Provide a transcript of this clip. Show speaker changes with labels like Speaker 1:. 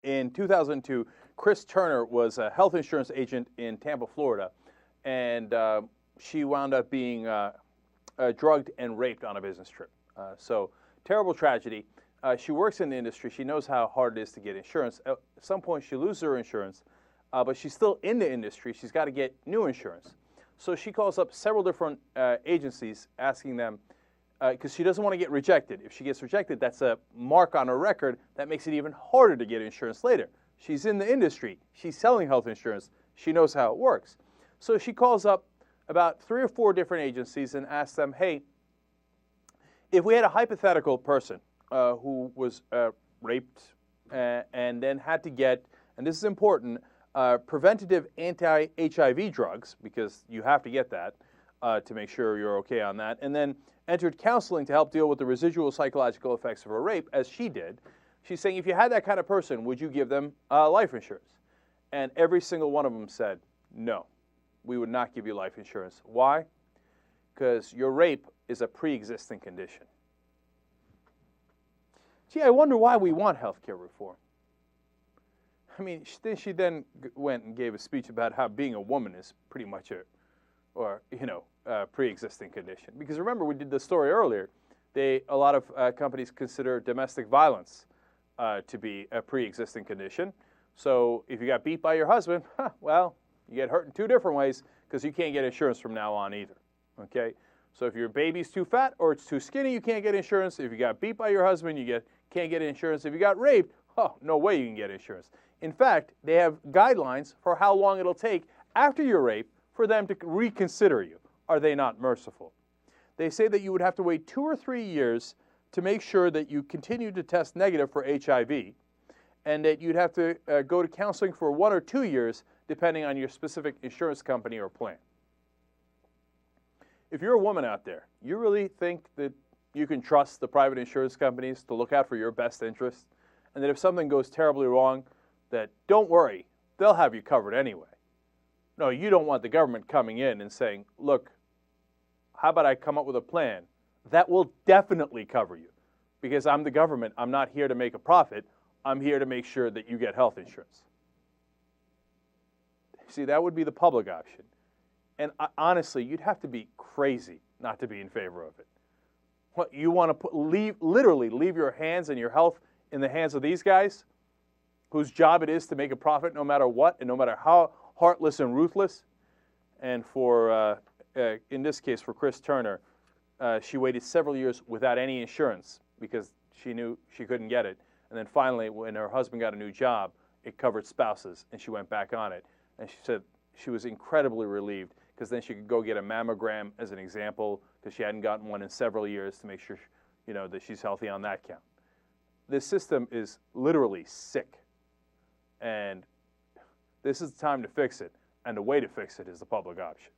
Speaker 1: In 2002, Chris Turner was a health insurance agent in Tampa, Florida, and she wound up being drugged and raped on a business trip. So terrible tragedy. She works in the industry. She knows how hard it is to get insurance. At some point, she loses her insurance, but she's still in the industry. She's got to get new insurance. So she calls up several different agencies asking them, because she doesn't want to get rejected. If she gets rejected, that's a mark on her record that makes it even harder to get insurance later. She's in the industry. She's selling health insurance. She knows how it works. So she calls up about 3 or 4 different agencies and asks them, hey, if we had a hypothetical person who was raped and then had to get, and this is important, preventative anti-HIV drugs, because you have to get that to make sure you're okay on that, and then entered counseling to help deal with the residual psychological effects of a rape, as she did. She's saying, if you had that kind of person, would you give them life insurance? And every single one of them said, no, we would not give you life insurance. Why? Because your rape is a pre-existing condition. Gee, I wonder why we want health care reform. I mean, she then went and gave a speech about how being a woman is pretty much a pre-existing condition. Because remember, we did the story earlier. A lot of companies consider domestic violence to be a pre-existing condition. So if you got beat by your husband, well, you get hurt in 2 different ways because you can't get insurance from now on either. Okay? So if your baby's too fat or it's too skinny, you can't get insurance. If you got beat by your husband, you can't get insurance. If you got raped, no way you can get insurance. In fact, they have guidelines for how long it'll take after your rape for them to reconsider you. Are they not merciful? They say that you would have to wait 2 or 3 years to make sure that you continue to test negative for HIV, and that you'd have to go to counseling for 1 or 2 years, depending on your specific insurance company or plan. If you're a woman out there, you really think that you can trust the private insurance companies to look out for your best interests, and that if something goes terribly wrong, that don't worry, they'll have you covered anyway. No, you don't want the government coming in and saying, look, how about I come up with a plan that will definitely cover you? Because I'm the government, I'm not here to make a profit, I'm here to make sure that you get health insurance. See, that would be the public option. And honestly, you'd have to be crazy not to be in favor of it. What, you want to literally leave your hands and your health in the hands of these guys, whose job it is to make a profit no matter what, and no matter how heartless and ruthless? And for, in this case, for Chris Turner, she waited several years without any insurance because she knew she couldn't get it. And then finally, when her husband got a new job, it covered spouses, and she went back on it. And she said she was incredibly relieved because then she could go get a mammogram as an example, because she hadn't gotten one in several years, to make sure, that she's healthy on that count. This system is literally sick, and this is the time to fix it, and the way to fix it is the public option.